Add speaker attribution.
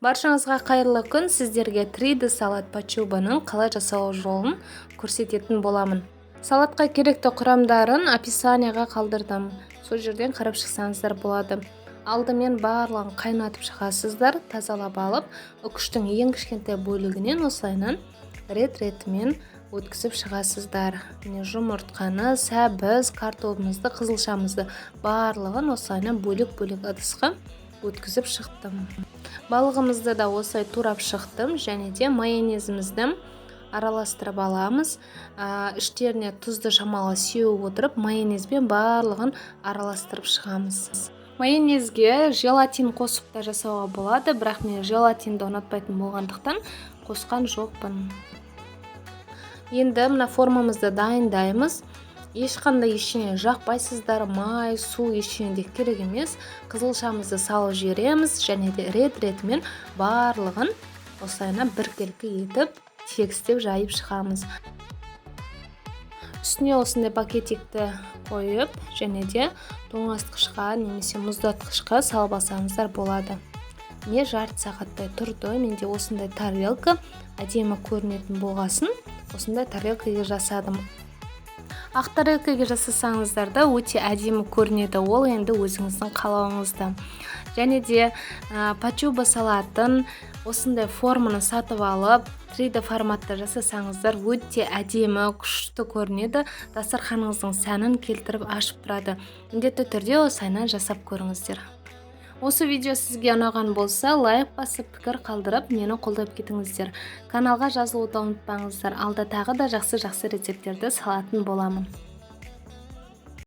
Speaker 1: Баршаңызға қайырлы күн. Сіздерге 3D салат пачубаның қалай жасалу жолын көрсететін боламын. Салатқа керекті құрамдарын описанияға қалдырдым. Сол жерден қарап шықсаңыздар болады. Алдымен барлығын қайнатып шығасыздар, тазалап алып, үкіштің ең кішкентай бөлігінен осылайынан рет-ретімен өткізіп шығасыздар. Міне жұмыртқаны, сәбіз, картопымызды, қызылшамызды барлығын осылайынан бөлек-бөлек ыдысқа өткізіп шықтым. Балығымызды да осылай турап шықтым, және де майонезімізді араластырып аламыз. Іштеріне тұзды шамалы сеуіп отырып, майонезбен барлығын араластырып шығамыз. Майонезге желатин қосып та жасауға болады, бірақ мен желатинді ұнатпайтын болғандықтан қосқан жоқпын. Енді мына формамызды дайындаймыз. Ешқандай ештеңе жақпайсыздар, май, су ештеңе де керек емес. Қызылшамызды салып жібереміз, және де рет-ретімен барлығын осылайынан біркелкі етіп тегістеп жайып шығамыз. Үстіне осындай пакетикті қойып, және де тоңазытқышқа немесе мұздатқышқа салып алсаңыздар болады. Не жарты сағаттай тұрды. Менде осындай тарелка әдемі көрінетін болғасын, осындай тарелкаға жасадым. Ақ тарелкаға жасасаңыздар да өте әдемі көрінеді, ол енді өзіңіздің қалауыңызда. Және де пачуба салатын осындай форманы сатып алып, 3D форматта жасасаңыздар өте әдемі, күшті көрінеді. Дастарханыңыздың сәнін келтіріп ашып тұрады. Міндетті түрде осылайынан жасап көріңіздер. Осы видео сізге ұнаған болса, лайк басып, пікір қалдырып, мені қолдап кетіңіздер. Каналға жазылуды ұмытпаңыздар. Алда тағы да жақсы рецептерді салатын боламын.